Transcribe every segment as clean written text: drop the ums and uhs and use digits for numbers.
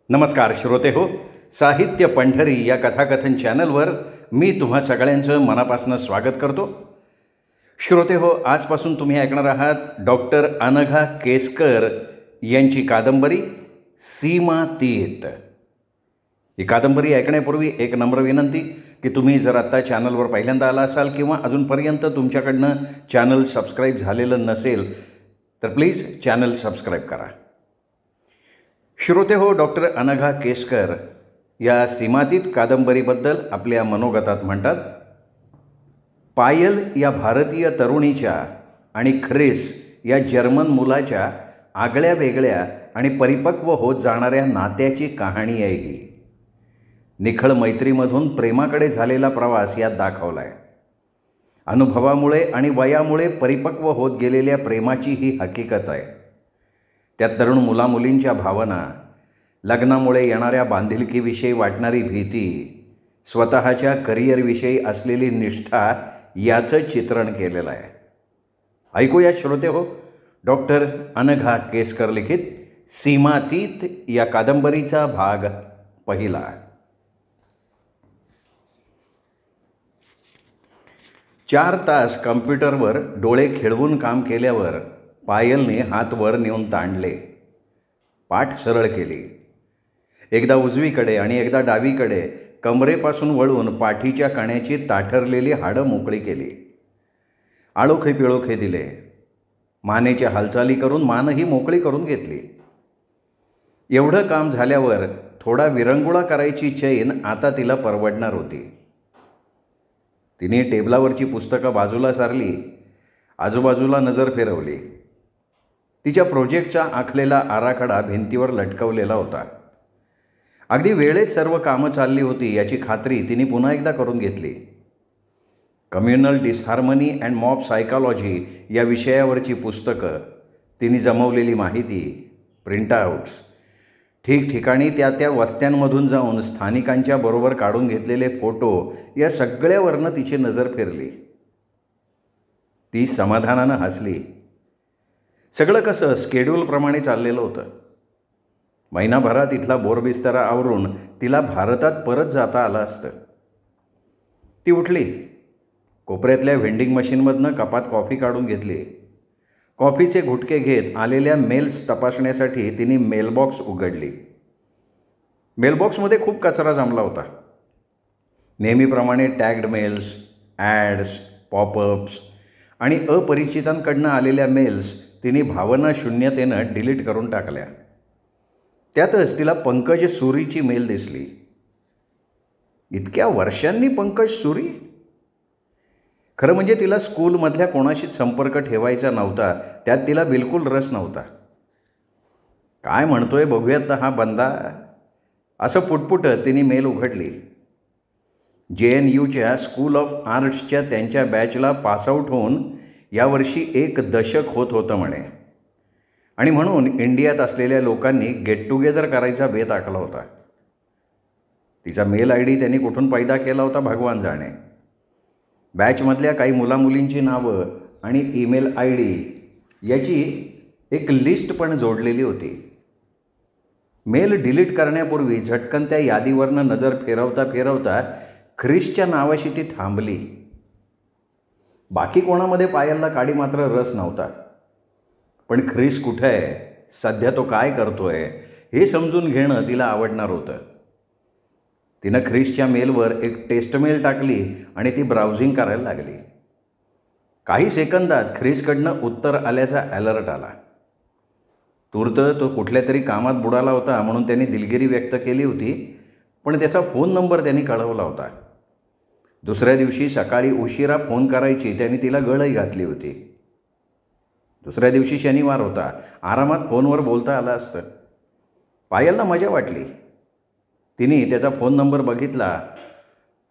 नमस्कार श्रोते हो, साहित्य पंढरी या कथाकथन चॅनलवर मी तुम्हा सगळ्यांचं मनापासून स्वागत करतो. श्रोते हो, आजपासून तुम्ही ऐकणार आहात डॉक्टर अनघा केसकर यांची कादंबरी सीमातीत. ही कादंबरी ऐकण्यापूर्वी एक नम्र विनंती की तुम्ही जर आत्ता चॅनलवर पहिल्यांदा आला असाल किंवा अजूनपर्यंत तुमच्याकडनं चॅनल सबस्क्राईब झालेलं नसेल तर प्लीज चॅनल सबस्क्राईब करा. श्रोते हो, डॉक्टर अनघा केसकर या सीमातीत कादंबरीबद्दल आपल्या मनोगतात म्हणतात, पायल या भारतीय तरुणीच्या आणि ख्रिस या जर्मन मुलाच्या आगळ्या वेगळ्या आणि परिपक्व होत जाणाऱ्या नात्याची कहाणी आहे ही. निखळ मैत्रीमधून प्रेमाकडे झालेला प्रवास यात दाखवला आहे. अनुभवामुळे आणि वयामुळे परिपक्व होत गेलेल्या प्रेमाची ही हकीकत आहे. त्यात तरुण मुलामुलींच्या भावना, लग्नामुळे येणाऱ्या बांधिलकीविषयी वाटणारी भीती, स्वतःच्या करिअरविषयी असलेली निष्ठा याचं चित्रण केलेलं आहे. ऐकूया श्रोते हो, डॉक्टर अनघा केसकर लिखित सीमातीत या कादंबरीचा भाग पहिला. चार तास कम्प्युटरवर डोळे खिळवून काम केल्यावर पायलने हात वर नेऊन ताणले. पाठ सरळ केली. एकदा उजवीकडे आणि एकदा डावीकडे कमरेपासून वळून पाठीच्या कण्याची ताठरलेली हाडं मोकळी केली. आळोखे पिळोखे दिले. मानेच्या हालचाली करून मानही मोकळी करून घेतली. एवढं काम झाल्यावर थोडा विरंगुळा करायची चैन आता तिला परवडणार होती. तिने टेबलावरची पुस्तकं बाजूला सारली. आजूबाजूला नजर फिरवली. तिच्या प्रोजेक्टचा आखलेला आराखडा भिंतीवर लटकवलेला होता. अगदी वेळेत सर्व कामं चालली होती याची खात्री तिने पुन्हा एकदा करून घेतली. Communal disharmony and mob psychology या विषयावरची पुस्तकं, तिने जमवलेली माहिती, प्रिंटआउट्स, ठिकठिकाणी त्या वस्त्यांमधून जाऊन स्थानिकांच्या बरोबर काढून घेतलेले फोटो या सगळ्यावरनं तिची नजर फिरली. ती समाधानानं हसली. सगळं कसं स्केड्यूलप्रमाणे चाललेलं होतं. महिनाभरात इथला बोरबिस्तारा आवरून तिला भारतात परत जाता आलं असतं. ती उठली. कोपऱ्यातल्या व्हेंडिंग मशीनमधनं कपात कॉफी काढून घेतली. कॉफीचे घुटके घेत आलेल्या मेल्स तपासण्यासाठी तिने मेलबॉक्स उघडली. मेलबॉक्समध्ये खूप कचरा जमला होता. नेहमीप्रमाणे टॅग्ड मेल्स, ॲड्स, पॉपअप्स आणि अपरिचितांकडनं आलेल्या मेल्स तिने भावनाशून्यतेनं डिलीट करून टाकल्या. त्यातच तिला पंकज सुरीची मेल दिसली. इतक्या वर्षांनी पंकज सुरी? खरं म्हणजे तिला स्कूलमधल्या कोणाशीच संपर्क ठेवायचा नव्हता. त्यात तिला बिलकुल रस नव्हता. काय म्हणतोय बघूयात हा बंदा, असं पुटपुटत तिने मेल उघडली. JNUच्या स्कूल ऑफ आर्ट्सच्या त्यांच्या बॅचला पासआउट होऊन यावर्षी 1 दशक होत होतं म्हणे, आणि म्हणून इंडियात असलेल्या लोकांनी गेट टुगेदर करायचा बेत आखला होता. तिचा मेल ID त्यांनी कुठून पैदा केला होता भगवान जाणे. बॅचमधल्या काही मुलामुलींची नावं आणि ईमेल ID याची एक लिस्ट पण जोडलेली होती. मेल डिलीट करण्यापूर्वी झटकन त्या यादीवरनं नजर फिरवता फिरवता ख्रिसच्या नावाशी ती थांबली. बाकी कोणामध्ये पायलला काडी मात्र रस नव्हता. पण ख्रिस कुठं आहे, सध्या तो काय करतोय हे समजून घेणं तिला आवडणार होतं. तिनं ख्रिसच्या मेलवर एक टेस्ट मेल टाकली आणि ती ब्राउझिंग करायला लागली. काही सेकंदात ख्रिसकडनं उत्तर आल्याचा अलर्ट आला. तूर्त तो कुठल्या तरी कामात बुडाला होता म्हणून त्यांनी दिलगिरी व्यक्त केली होती, पण त्याचा फोन नंबर त्यांनी कळवला होता. दुसऱ्या दिवशी सकाळी उशिरा फोन करायची त्यांनी तिला गळही घातली होती. दुसऱ्या दिवशी शनिवार होता. आरामात फोनवर बोलता आलं असतं. पायलला मजा वाटली. तिने त्याचा फोन नंबर बघितला.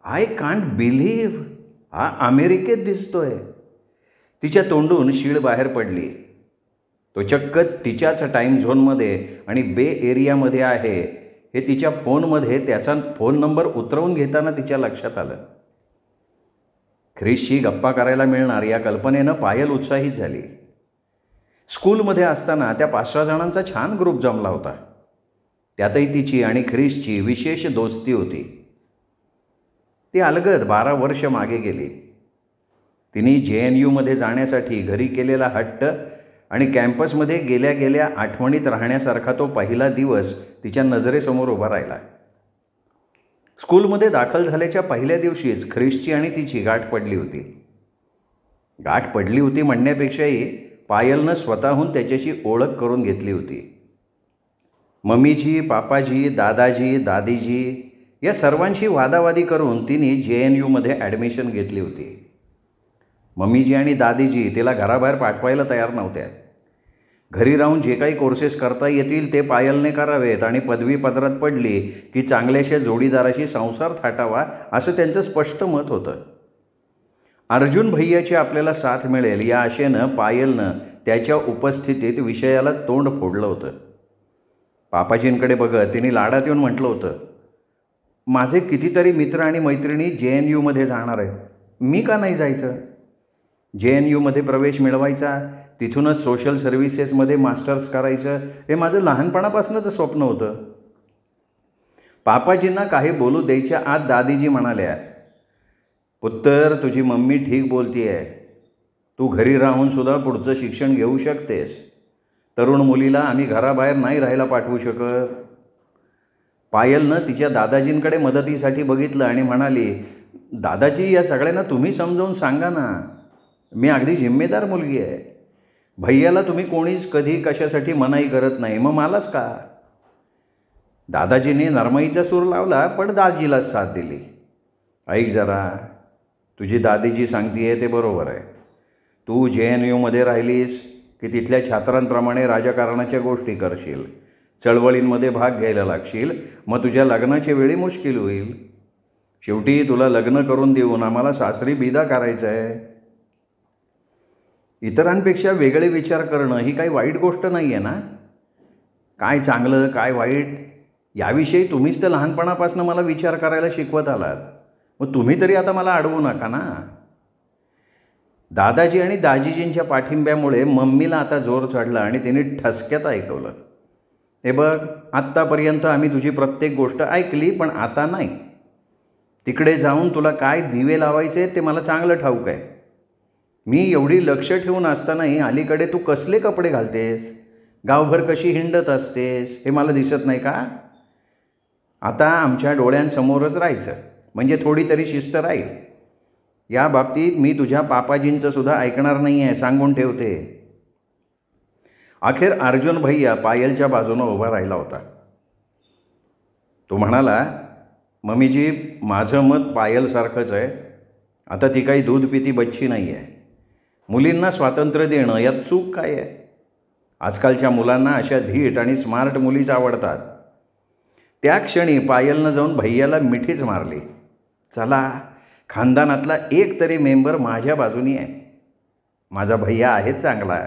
आय कांट बिलीव्ह, हा अमेरिकेत दिसतोय. तिच्या तोंडून शीळ बाहेर पडली. तो चक्क तिच्याच टाईम झोनमध्ये आणि बे एरियामध्ये आहे हे तिच्या फोनमध्ये त्याचा फोन नंबर उतरवून घेताना तिच्या लक्षात आलं. ख्रिसशी गप्पा करायला मिळणार या कल्पनेनं पायल उत्साहित झाली. स्कूलमध्ये असताना त्या 5-6 जणांचा छान ग्रुप जमला होता. त्यातही तिची आणि ख्रिसची विशेष दोस्ती होती. ती अलगद 12 वर्ष मागे गेली. तिने JNUमध्ये जाण्यासाठी घरी केलेला हट्ट आणि कॅम्पसमध्ये गेल्या गेल्या आठवणीत राहण्यासारखा तो पहिला दिवस तिच्या नजरेसमोर उभा राहिला. स्कूलमध्ये दाखल झाल्याच्या पहिल्या दिवशीच ख्रिसची आणि तिची गाठ पडली होती. गाठ पडली होती म्हणण्यापेक्षाही पायलनं स्वतःहून त्याच्याशी ओळख करून घेतली होती. मम्मीजी, पापाजी, दादाजी, दादीजी या सर्वांशी वादावादी करून तिने JNUमध्ये ॲडमिशन घेतली होती. मम्मीजी आणि दादीजी तिला घराबाहेर पाठवायला तयार नव्हत्या. घरी राहून जे काही कोर्सेस करता येतील ते पायलने करावेत आणि पदवी पदरात पडली की चांगल्याशा जोडीदाराशी संसार थाटावा असं त्यांचं स्पष्ट मत होतं. अर्जुन भैयाची आपल्याला साथ मिळेल या आशेनं पायलनं त्याच्या उपस्थितीत विषयाला तोंड फोडलं होतं. पापाजींकडे बघत तिने लाडात येऊन म्हटलं होतं, माझे कितीतरी मित्र आणि मैत्रिणी JNUमध्ये जाणार आहेत, मी का नाही जायचं? JNUमध्ये प्रवेश मिळवायचा, तिथूनच सोशल सर्व्हिसेसमध्ये मास्टर्स करायचं हे माझं लहानपणापासूनच स्वप्न होतं. पापाजींना काही बोलू द्यायच्या आत दादीजी म्हणाल्या, पुत्तर तुझी मम्मी ठीक बोलती आहे. तू घरी राहूनसुद्धा पुढचं शिक्षण घेऊ शकतेस. तरुण मुलीला आम्ही घराबाहेर नाही राहायला पाठवू शकत. पायलनं तिच्या दादाजींकडे मदतीसाठी बघितलं आणि म्हणाली, दादाजी या सगळ्यांना तुम्ही समजावून सांगा ना, मी अगदी जिम्मेदार मुलगी आहे. भैयाला तुम्ही कोणीच कधी कशासाठी मनाई करत नाही, मग मलाच का? दादाजीने नरमाईचा सूर लावला पण दाजीलाच साथ दिली. ऐक जरा, तुझी दादीजी सांगतीये ते बरोबर आहे. तू JNUमध्ये राहिलीस की तिथल्या छात्रांप्रमाणे राजकारणाच्या गोष्टी करशील, चळवळींमध्ये भाग घ्यायला लागशील, मग तुझ्या लग्नाच्या वेळी मुश्किल होईल. शेवटी तुला लग्न करून देऊन आम्हाला सासरी बिदा करायचं आहे. इतरांपेक्षा वेगळे विचार करणं ही काही वाईट गोष्ट नाही आहे ना. काय चांगलं काय वाईट याविषयी तुम्हीच तर लहानपणापासून मला विचार करायला शिकवत आलात, मग तुम्ही तरी आता मला अडवू नका ना. दादाजी आणि दाजीजींच्या पाठिंब्यामुळे मम्मीला आता जोर चढला आणि तिने ठसक्यात ऐकवलं, हे बघ, आत्तापर्यंत आम्ही तुझी प्रत्येक गोष्ट ऐकली पण आता नाही. तिकडे जाऊन तुला काय दिवे लावायचे ते मला चांगलं ठाऊक आहे. मी एवढी लक्ष ठेवून असतानाही अलीकडे तू कसले कपडे घालतेस, गावभर कशी हिंडत असतेस हे मला दिसत नाही का? आता आमच्या डोळ्यांसमोरच राहायचं म्हणजे थोडी तरी शिस्त राहील. या बाबतीत मी तुझ्या पापाजींचं सुद्धा ऐकणार नाही आहे, सांगून ठेवते. अखेर अर्जुन भैया पायलच्या बाजूनं उभा राहिला होता. तो म्हणाला, मम्मीजी माझं मत पायलसारखंच आहे. आता ती काही दूध पिती बच्ची नाही आहे. मुलींना स्वातंत्र्य देणं यात चूक काय आहे? आजकालच्या मुलांना अशा धीट आणि स्मार्ट मुलीच आवडतात. त्या क्षणी पायलनं जाऊन भैयाला मिठीच मारली. चला, खानदानातला एक तरी मेंबर माझ्या बाजूनी आहे. माझा भैया आहेच चांगला.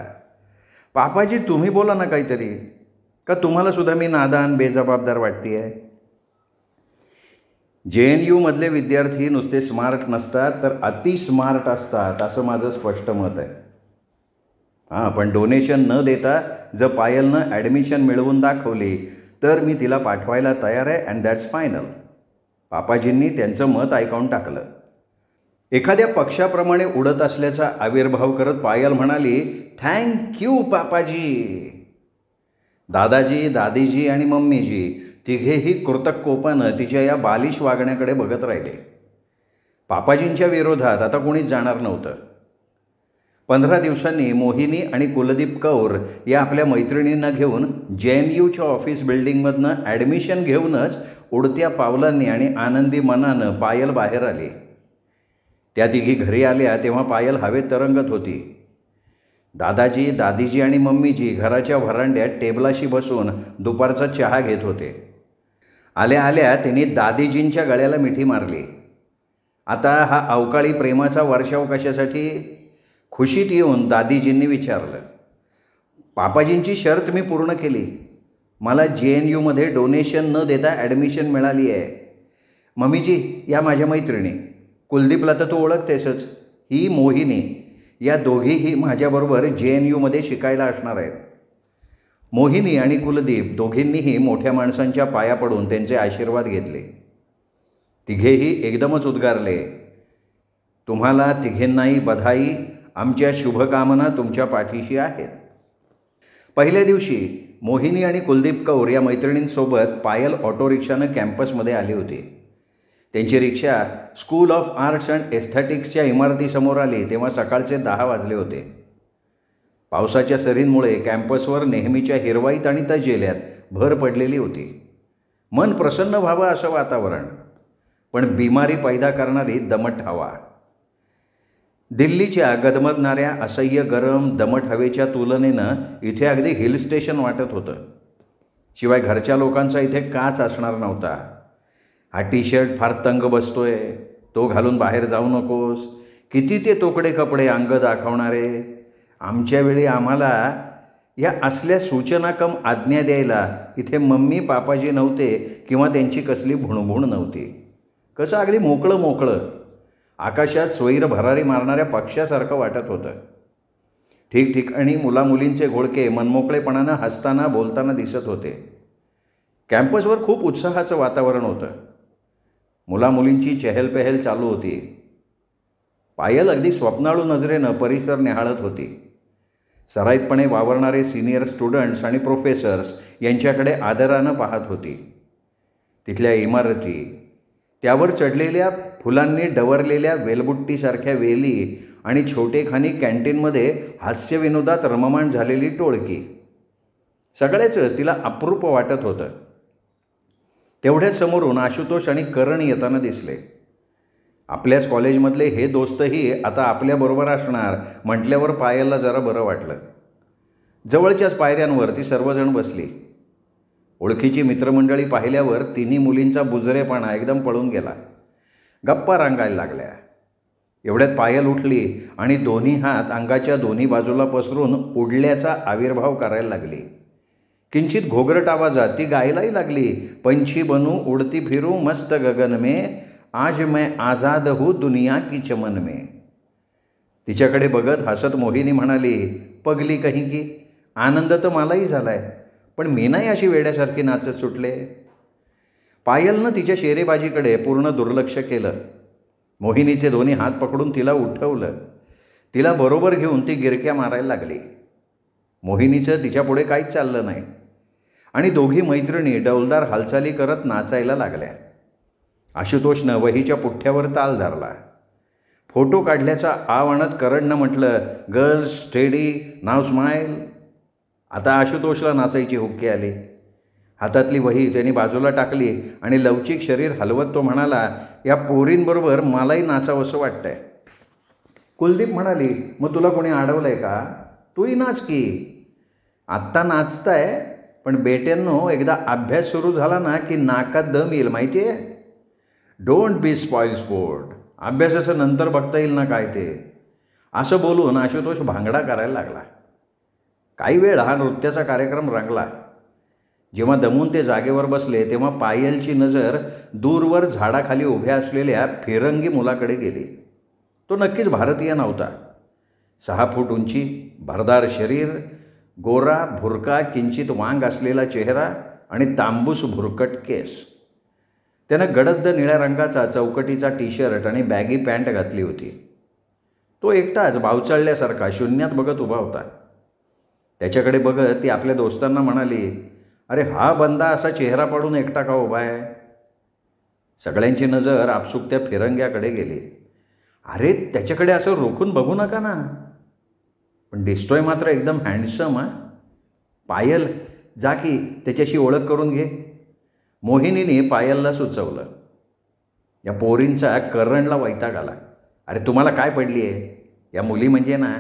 पापाजी तुम्ही बोला ना काहीतरी, का तुम्हाला सुद्धा मी नादान बेजबाबदार वाटते आहे? JNUमधले विद्यार्थी नुसते स्मार्ट नसतात तर अति स्मार्ट असतात असं माझं स्पष्ट मत आहे. पण डोनेशन न देता जर पायलनं ॲडमिशन मिळवून दाखवली तर मी तिला पाठवायला तयार आहे अँड दॅट्स फायनल. पापाजींनी त्यांचं मत ऐकावून टाकलं. एखाद्या पक्षाप्रमाणे उडत असल्याचा आविर्भाव करत पायल म्हणाली, थँक्यू पापाजी. दादाजी, दादीजी आणि मम्मीजी तिघेही कृतकोपानं तिच्या या बालिश वागण्याकडे बघत राहिले. पापाजींच्या विरोधात आता कोणीच जाणार नव्हतं. 15 दिवसांनी मोहिनी आणि कुलदीप कौर या आपल्या मैत्रिणींना घेऊन JNUच्या ऑफिस बिल्डिंगमधनं ॲडमिशन घेऊनच उडत्या पावलांनी आणि आनंदी मनानं पायल बाहेर आली. त्या तिघी घरी आल्या तेव्हा पायल हवेत तरंगत होती. दादाजी, दादीजी आणि मम्मीजी घराच्या व्हरांड्यात टेबलाशी बसून दुपारचा चहा घेत होते. आल्या आल्या तिने दादीजींच्या गळ्याला मिठी मारली. आता हा अवकाळी प्रेमाचा वर्षाव कशासाठी? खुशीत येऊन दादीजींनी विचारलं. पापाजींची शर्त मी पूर्ण केली. मला JNUमध्ये डोनेशन न देता ॲडमिशन मिळाली आहे. मम्मीजी या माझ्या मैत्रिणी, कुलदीपला तर तू ओळखतेसच, ही मोहिनी, या दोघीही माझ्याबरोबर JNUमध्ये शिकायला असणार आहेत. मोहिनी आणि कुलदीप दोघींनीही मोठ्या माणसांच्या पाया पडून त्यांचे आशीर्वाद घेतले. तिघेही एकदमच उद्गारले, तुम्हाला तिघींनाही बधाई, आमच्या शुभकामना तुमच्या पाठीशी आहेत. पहिल्या दिवशी मोहिनी आणि कुलदीप कौर या मैत्रिणींसोबत पायल ऑटो रिक्षानं कॅम्पसमध्ये आली होती. त्यांची रिक्षा स्कूल ऑफ आर्ट्स अँड एस्थेटिक्सच्या इमारतीसमोर आली तेव्हा सकाळचे 10 वाजले होते. पावसाच्या सरींमुळे कॅम्पसवर नेहमीच्या हिरवाईत आणि तजेल्यात भर पडलेली होती. मन प्रसन्न व्हावं असं वातावरण, पण बिमारी पैदा करणारी दमट हवा. दिल्लीच्या गदमदणाऱ्या असह्य गरम दमट हवेच्या तुलनेनं इथे अगदी हिल स्टेशन वाटत होतं. शिवाय घरच्या लोकांचा इथे काच असणार नव्हता. हा टी शर्ट फार तंग बसतोय, तो घालून बाहेर जाऊ नकोस, किती ते तोकडे कपडे अंग दाखवणारे. आमच्या वेळी आम्हाला या असल्या सूचना कम आज्ञा द्यायला इथे मम्मी पापाजी नव्हते किंवा त्यांची कसली भुणभुण नव्हती. कसं अगदी मोकळं मोकळं आकाशात स्वैर भरारी मारणाऱ्या पक्ष्यासारखं वाटत होतं. ठिकठिकाणी मुलामुलींचे घोळके मनमोकळेपणानं हसताना बोलताना दिसत होते. कॅम्पसवर खूप उत्साहाचं वातावरण होतं. मुलामुलींची चहलपहल चालू होती. पायल अगदी स्वप्नाळू नजरेनं परिसर निहाळत होती. सराईतपणे वावरणारे सिनियर स्टुडंट्स आणि प्रोफेसर्स यांच्याकडे आदरानं पाहत होती. तिथल्या इमारती, त्यावर चढलेल्या फुलांनी डवरलेल्या वेलबुट्टीसारख्या वेली आणि छोटेखानी कॅन्टीनमध्ये हास्यविनोदात रममाण झालेली टोळकी, सगळ्याचंच तिला अप्रूप वाटत होतं. तेवढ्याच समोरून आशुतोष आणि करण येताना दिसले. आपल्याच कॉलेजमधले हे दोस्तही आता आपल्याबरोबर असणार म्हटल्यावर पायलला जरा बरं वाटलं. जवळच्याच पायऱ्यांवर ती सर्वजण बसली. ओळखीची मित्रमंडळी पाहिल्यावर तिन्ही मुलींचा बुजरेपणा एकदम पळून गेला. गप्पा रंगायला लागल्या. एवढ्यात पायल उठली आणि दोन्ही हात अंगाच्या दोन्ही बाजूला पसरून उडल्याचा आविर्भाव करायला लागली. किंचित घोगरट आवाजात ती गायलाही लागली, पंछी बनू उडती फिरू मस्त गगन में, आज मैं आज़ाद हूँ दुनिया की चमन में. तिच्याकडे बघत हसत मोहिनी म्हणाली, पगली कहीं की, आनंद तर मलाही झालाय, पण मी नाही अशी वेड्यासारखी नाचत सुटले. पायलनं तिच्या शेरेबाजीकडे पूर्ण दुर्लक्ष केलं. मोहिनीचे दोन्ही हात पकडून तिला उठवलं. तिला बरोबर घेऊन ती गिरक्या मारायला लागली. मोहिनीचं तिच्यापुढे काहीच चाललं नाही आणि दोघी मैत्रिणी डौलदार हालचाली करत नाचायला लागल्या. आशुतोषनं वहीच्या पुठ्ठ्यावर ताल धरला. फोटो काढल्याचा आव आणत करणनं म्हटलं, गर्ल्स स्टेडी, नाव स्माईल. आता आशुतोषला नाचायची हुक्की आली. हातातली वही त्यांनी बाजूला टाकली आणि लवचिक शरीर हलवत तो म्हणाला, या पोरींबरोबर मलाही नाचावंसं वाटतंय. कुलदीप म्हणाली, मग तुला कोणी अडवलं आहे का? तूही नाच की. आत्ता नाचताय, पण बेट्यांनो एकदा अभ्यास सुरू झाला ना की नाकात दम येईल माहिती आहे. Don't be spoil sport. अभ्यासाचं नंतर बघता येईल ना काय ते. असं बोलून आशुतोष भांगडा करायला लागला. काही वेळ हा नृत्याचा कार्यक्रम रंगला. जेव्हा दमून ते जागेवर बसले तेव्हा पायलची नजर दूरवर झाडाखाली उभ्या असलेल्या फिरंगी मुलाकडे गेली. तो नक्कीच भारतीय नव्हता. 6 फूट उंची, भरदार शरीर, गोरा भुरका किंचित वांग असलेला चेहरा आणि तांबूस भुरकट केस. त्यानं गडद निळ्या रंगाचा चौकटीचा टी शर्ट आणि बॅगी पॅन्ट घातली होती. तो एकटाच भावचाळल्यासारखा शून्यात बघत उभा होता. त्याच्याकडे बघत ती आपल्या दोस्तांना म्हणाली, अरे हा बंदा असा चेहरा पाडून एकटा का उभा आहे? सगळ्यांची नजर आपसूक त्या फिरंग्याकडे गेली. अरे त्याच्याकडे असं रोखून बघू नका ना, पण दिसतोय मात्र एकदम हँडसम. पायल, जा की त्याच्याशी ओळख करून घे. मोहिनीने पायलला सुचवलं. या पोरींचा करणला वैताग आला. अरे तुम्हाला काय पडली आहे? या मुली म्हणजे ना,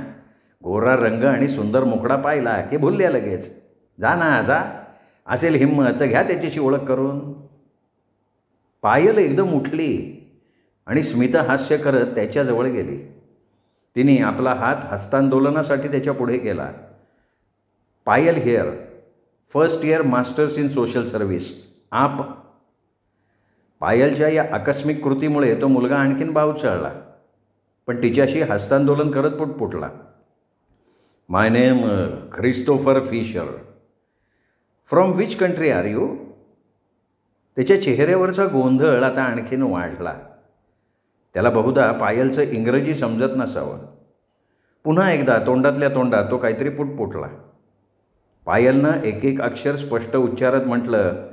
गोरा रंग आणि सुंदर मुखडा पाहिला की भुलल्या लगेच. जा ना जा, असेल हिंमत तर घ्या त्याच्याशी ओळख करून. पायल एकदम उठली आणि स्मितहास्य करत त्याच्याजवळ गेली. तिने आपला हात हस्तांदोलनासाठी त्याच्या पुढे केला. Payal here, first year masters in social service. आप. पायलच्या या आकस्मिक कृतीमुळे तो मुलगा आणखीन बावचळला, पण तिच्याशी हस्तांदोलन करत पुटपुटला. My name Christopher Fisher. From which country are you? त्याच्या चेहऱ्यावरचा गोंधळ आता आणखीन वाढला. त्याला बहुधा पायलचं इंग्रजी समजत नसावं. पुन्हा एकदा तोंडातल्या तोंडात तो काहीतरी पुटपुटला. पायलनं एक एक अक्षर स्पष्ट उच्चारत म्हटलं,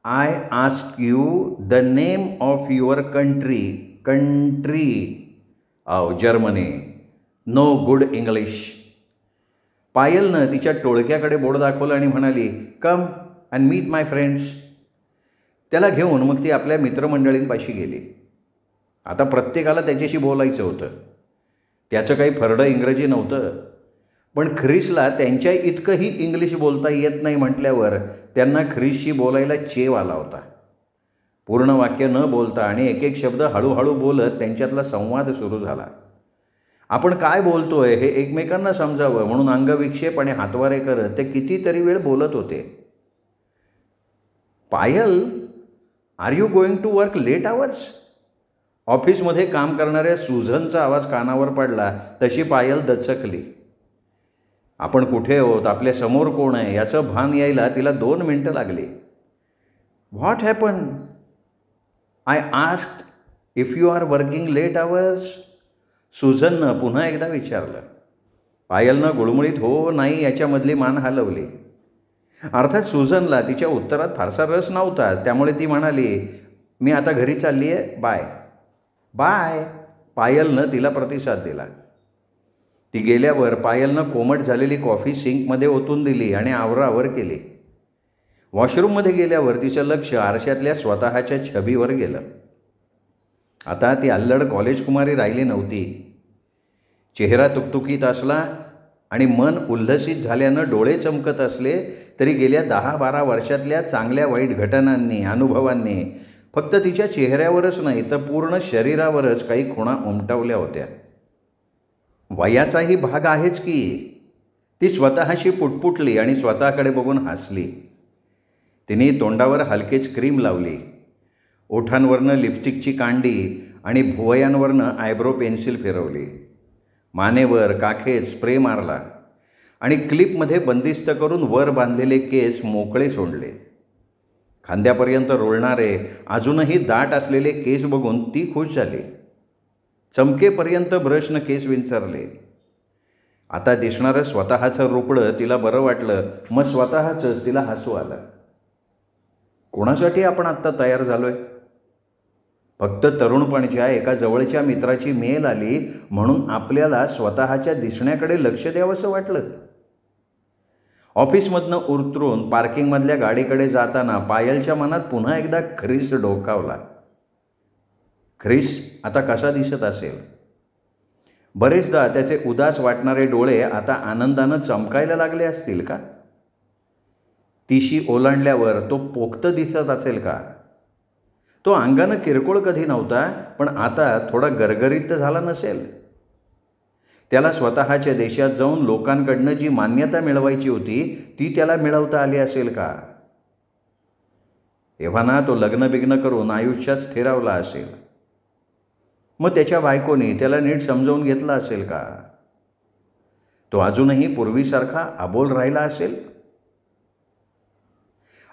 I ask you the name of your country. Country. Germany. No good English. पायलनं तिच्या टोळक्याकडे बोट दाखवलं आणि म्हणाली, come and meet my friends. त्याला घेऊन मग ती आपल्या मित्रमंडळींपाशी गेली. आता प्रत्येकाला त्याच्याशी बोलायचं होतं. त्याचं काही फरडं इंग्रजी नव्हतं, पण ख्रिसला त्यांच्या इतकंही इंग्लिश बोलता येत नाही म्हटल्यावर त्यांना ख्रिसशी बोलायला चेव आला होता. पूर्ण वाक्य न बोलता आणि एक एक शब्द हळूहळू बोलत त्यांच्यातला संवाद सुरू झाला. आपण काय बोलतोय हे एकमेकांना समजावं म्हणून अंगविक्षेप आणि हातवारे करत ते कितीतरी वेळ बोलत होते. Payal, are you going to work late hours? ऑफिसमध्ये काम करणाऱ्या सुझनचा आवाज कानावर पडला तशी पायल दचकली. आपण कुठे आहोत, आपल्या समोर कोण आहे याचं भान यायला तिला 2 मिनटं लागली. What happen? I asked if you are working late hours. सुझननं पुन्हा एकदा विचारलं. पायलनं गुळमुळीत हो नाही याच्यामधली मान हलवली. अर्थात सुझनला तिच्या उत्तरात फारसा रस नव्हता, त्यामुळे ती म्हणाली, मी आता घरी चालली आहे, बाय. बाय. पायलनं तिला प्रतिसाद दिला. ती गेल्यावर पायलनं कोमट झालेली कॉफी सिंकमध्ये ओतून दिली आणि आवरावर केली. वॉशरूममध्ये गेल्यावर तिचं लक्ष आरशातल्या स्वतःच्या छबीवर गेलं. आता ती अल्लड कॉलेज कुमारी राहिली नव्हती. चेहरा तुकतुकीत असला आणि मन उल्हसित झाल्यानं डोळे चमकत असले तरी गेल्या 10-12 वर्षातल्या चांगल्या वाईट घटनांनी, अनुभवांनी फक्त तिच्या चेहऱ्यावरच नाही तर पूर्ण शरीरावरच काही खुणा उमटवल्या होत्या. वयाचाही भाग आहेच की. ती स्वतःशी पुटपुटली आणि स्वतःकडे बघून हसली. तिने तोंडावर हलकेच क्रीम लावली. ओठांवरनं लिपस्टिकची कांडी आणि भुवयांवरनं आयब्रो पेन्सिल फिरवली. मानेवर काखेत स्प्रे मारला आणि क्लिपमध्ये बंदिस्त करून वर बांधलेले केस मोकळे सोडले. खांद्यापर्यंत रोळणारे अजूनही दाट असलेले केस बघून ती खुश झाली. चमकेपर्यंत ब्रशनं केस विंचरले. आता दिसणारं स्वतःचं रुपडं तिला बरं वाटलं. मग स्वतःचंच तिला हसू आलं. कोणासाठी आपण आत्ता तयार झालोय? फक्त तरुणपणच्या एका जवळच्या मित्राची मेल आली म्हणून आपल्याला स्वतःच्या दिसण्याकडे लक्ष द्यावंसं वाटलं. ऑफिसमधनं उतरून पार्किंगमधल्या गाडीकडे जाताना पायलच्या मनात पुन्हा एकदा ख्रिस डोकावला. ख्रिस आता कसा दिसत असेल? बरेचदा त्याचे उदास वाटणारे डोळे आता आनंदानं चमकायला लागले असतील का? तिशी ओलांडल्यावर तो पोक्त दिसत असेल का? तो अंगानं किरकोळ कधी नव्हता, पण आता थोडा गरगरीत झाला नसेल? त्याला स्वतःच्या देशात जाऊन लोकांकडनं जी मान्यता मिळवायची होती ती त्याला मिळवता आली असेल का? एव्हाना तो लग्न करून आयुष्यात स्थिरावला असेल. मग त्याच्या बायकोनी त्याला नीट समजावून घेतलं असेल का? तो अजूनही पूर्वीसारखा अबोल राहिला असेल?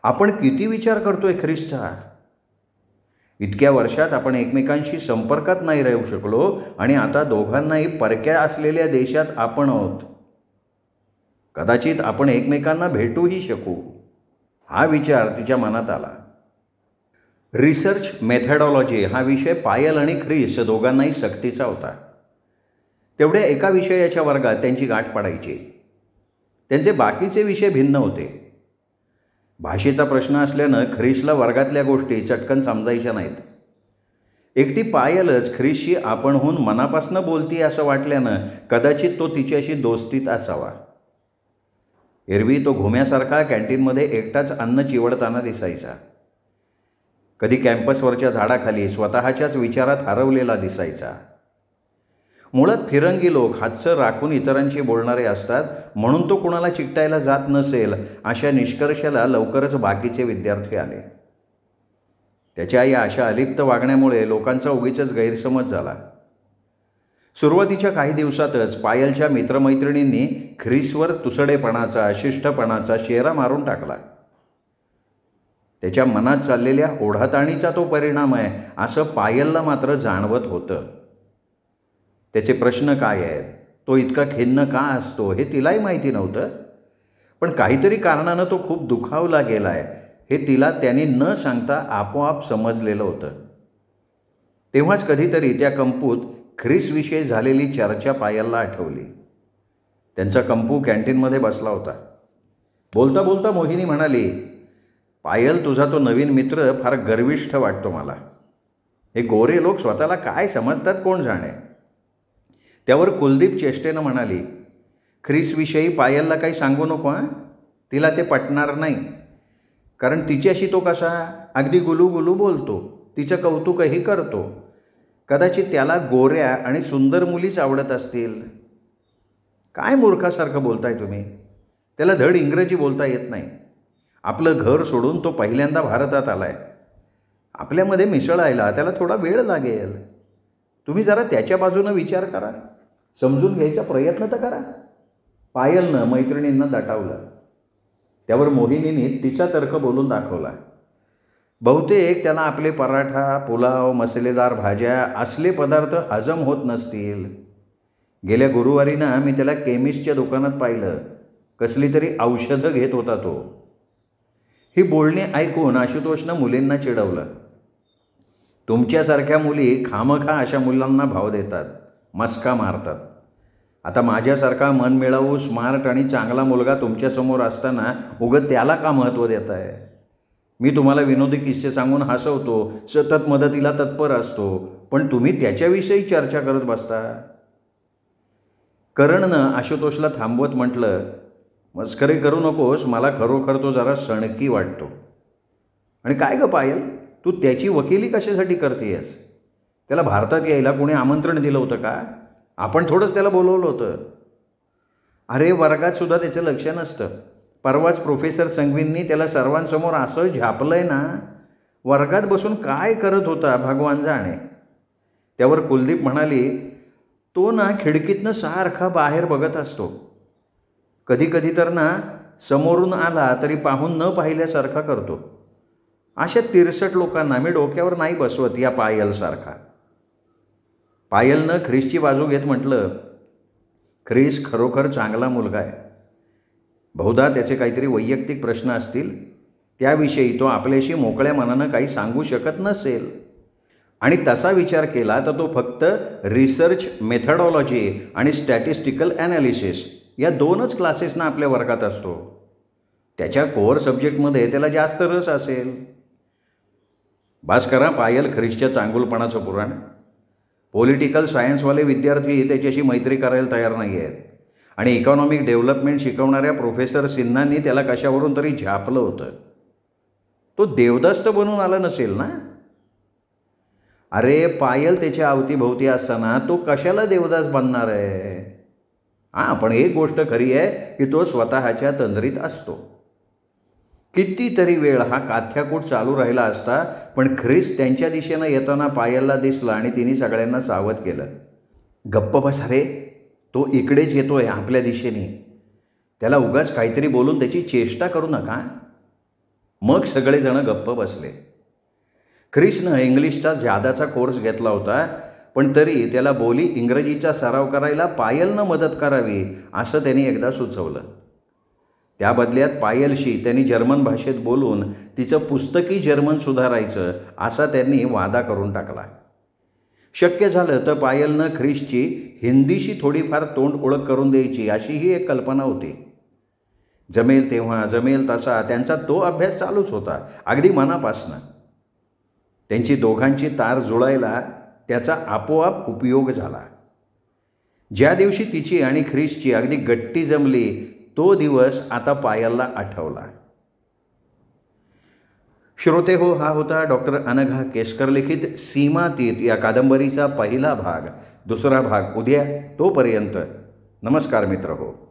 आपण किती विचार करतोय ख्रिसचा? इतक्या वर्षात आपण एकमेकांशी संपर्कात नाही राहू शकलो आणि आता दोघांनाही परक्या असलेल्या देशात आपण आहोत. कदाचित आपण एकमेकांना भेटूही शकू. हा विचार तिच्या मनात आला. रिसर्च मेथडॉलॉजी हा विषय पायल आणि ख्रिस दोघांनाही सक्तीचा होता. तेवढ्या एका विषयाच्या वर्गात त्यांची गाठ पडायची. त्यांचे बाकीचे विषय भिन्न होते. भाषेचा प्रश्न असल्यानं ख्रिसला वर्गातल्या गोष्टी चटकन समजायच्या नाहीत. एकटी पायलच ख्रिसशी आपणहून मनापासनं बोलती असं वाटल्यानं कदाचित तो तिच्याशी दोस्तीत असावा. एरवी तो घुम्यासारखा कॅन्टीनमध्ये एकटाच अन्न चिवडताना दिसायचा. कधी कॅम्पसवरच्या झाडाखाली स्वतःच्याच विचारात हरवलेला दिसायचा. मुळात फिरंगी लोक हातचं राखून इतरांशी बोलणारे असतात म्हणून तो कुणाला चिकटायला जात नसेल अशा निष्कर्षाला लवकरच बाकीचे विद्यार्थी आले. त्याच्या या अशा अलिप्त वागण्यामुळे लोकांचा उगीचच गैरसमज झाला. सुरुवातीच्या काही दिवसातच पायलच्या मित्रमैत्रिणींनी ख्रिसवर तुसडेपणाचा, शिष्टपणाचा शेरा मारून टाकला. त्याच्या मनात चाललेल्या ओढाताणीचा तो परिणाम आहे असं पायलला मात्र जाणवत होतं. त्याचे प्रश्न काय आहेत, तो इतका खिन्न का असतो हे तिलाही माहिती नव्हतं. पण काहीतरी कारणानं तो खूप दुखावला गेला आहे हे तिला त्यांनी न सांगता आपोआप समजलेलं होतं. तेव्हाच कधीतरी त्या कंपूत ख्रिसविषयी झालेली चर्चा पायलला आठवली. त्यांचा कंपू कॅन्टीनमध्ये बसला होता. बोलता बोलता मोहिनी म्हणाली, पायल, तुझा तो नवीन मित्र फार गर्विष्ठ वाटतो मला. हे गोरे लोक स्वतःला काय समजतात कोण जाणे. त्यावर कुलदीप चेष्टेनं म्हणाली, ख्रिसविषयी पायलला काही सांगू नको हां, तिला ते पटणार नाही. कारण तिच्याशी तो कसा अगदी गुलूगुलू बोलतो, तिचं कौतुकही करतो. कदाचित त्याला गोऱ्या आणि सुंदर मुलीच आवडत असतील. काय मूर्खासारखं बोलताय तुम्ही. त्याला धड इंग्रजी बोलता येत नाही. आपलं घर सोडून तो पहिल्यांदा भारतात आला आहे. आपल्यामध्ये मिसळायला त्याला थोडा वेळ लागेल. तुम्ही जरा त्याच्या बाजूनं विचार करा, समजून घ्यायचा प्रयत्न तर करा. पायलनं मैत्रिणींना दटावलं. त्यावर मोहिनीने तिचा तर्क बोलून दाखवला. बहुतेक त्याला आपले पराठा, पुलाव, मसालेदार भाज्या असले पदार्थ हजम होत नसतील. गेल्या गुरुवारी ना मी त्याला केमिस्टच्या दुकानात पाहिलं, कसली तरी औषधं घेत होता तो. ही बोलणी ऐकून आशुतोषनं मुलींना चिडवलं. तुमच्यासारख्या मुली खामखा अशा मुलांना भाव देतात, मस्का मारतात. आता माझ्यासारखा मनमिळावू, स्मार्ट आणि चांगला मुलगा तुमच्यासमोर असताना उगाच त्याला का महत्त्व देत आहे. मी तुम्हाला विनोदी किस्से सांगून हसवतो, सतत मदतीला तत्पर असतो, पण तुम्ही त्याच्याविषयी चर्चा करत बसता. करणनं आशुतोषला थांबवत म्हटलं, मस्करी करू नकोस, मला खरोखर तो जरा सणकी वाटतो. आणि काय गं पायल, तू त्याची वकिली कशासाठी करतेयस. त्याला भारतात यायला कोणी आमंत्रण दिलं होतं का. आपण थोडंच त्याला बोलवलं होतं. अरे वर्गात सुद्धा त्याचं लक्ष नसतं. परवाच प्रोफेसर संघवींनी त्याला सर्वांसमोर असं झापलंय ना, वर्गात बसून काय करत होता भगवान जाणे. त्यावर कुलदीप म्हणाली, तो ना खिडकीतनं सारखा बाहेर बघत असतो. कधी कधी तर ना समोरून आला तरी पाहून न पाहिल्यासारखा करतो. अशा 63 लोकांना मी डोक्यावर नाही बसवत या पायलसारखा. पायलनं ख्रिसची बाजू घेत म्हटलं, ख्रिस खरोखर चांगला मुलगा आहे. बहुधा त्याचे काहीतरी वैयक्तिक प्रश्न असतील, त्याविषयी तो आपल्याशी मोकळ्या मनानं काही सांगू शकत नसेल. आणि तसा विचार केला तर तो फक्त रिसर्च मेथडॉलॉजी आणि स्टॅटिस्टिकल ॲनालिसिस या 2च क्लासेसना आपल्या वर्गात असतो. त्याच्या कोअर सब्जेक्टमध्ये त्याला जास्त रस असेल. बास करा पायल ख्रिसच्या चांगुलपणाचं पुराण. पॉलिटिकल सायन्सवाले विद्यार्थी त्याच्याशी मैत्री करायला तयार नाही आहेत. आणि इकॉनॉमिक डेव्हलपमेंट शिकवणाऱ्या प्रोफेसर सिन्हांनी त्याला कशावरून तरी झापलं होतं. तो देवदस्त बनून आला नसेल ना. अरे पायल त्याच्या अवतीभोवती असताना तो कशाला देवदास बनणार आहे. हां, पण एक गोष्ट खरी आहे की तो स्वतःच्या तंद्रीत असतो. कितीतरी वेळ हा काथ्याकूट चालू राहिला असता, पण ख्रिस त्यांच्या दिशेनं येताना पायलला दिसला आणि तिने सगळ्यांना सावध केलं. गप्प बसा रे, तो इकडेच येतोय आपल्या दिशेने. त्याला उगाच काहीतरी बोलून त्याची चेष्टा करू नका. मग सगळेजण गप्प बसले. ख्रिसनं इंग्लिशचा जादाचा कोर्स घेतला होता, पण तरी त्याला बोली इंग्रजीचा सराव करायला पायलनं मदत करावी असं त्यांनी एकदा सुचवलं. त्या बदल्यात पायलशी त्यांनी जर्मन भाषेत बोलून तिचं पुस्तकी जर्मन सुधारायचं असा त्यांनी वादा करून टाकला. शक्य झालं तर पायलनं ख्रिसची हिंदीशी थोडीफार तोंड ओळख करून द्यायची अशीही एक कल्पना होती. जमेल तेव्हा जमेल तसा त्यांचा तो अभ्यास चालूच होता, अगदी मनापासनं. त्यांची दोघांची तार जुळायला त्याचा आपोआप उपयोग झाला. ज्या दिवशी तिची आणि ख्रिसची अगदी गट्टी जमली तो दिवस आता पायलला आठवला. श्रोते हो, हा होता डॉक्टर अनघा केसकर लिखित सीमातीत या कादंबरीचा पहिला भाग. दुसरा भाग उद्या. तोपर्यंत नमस्कार मित्र हो.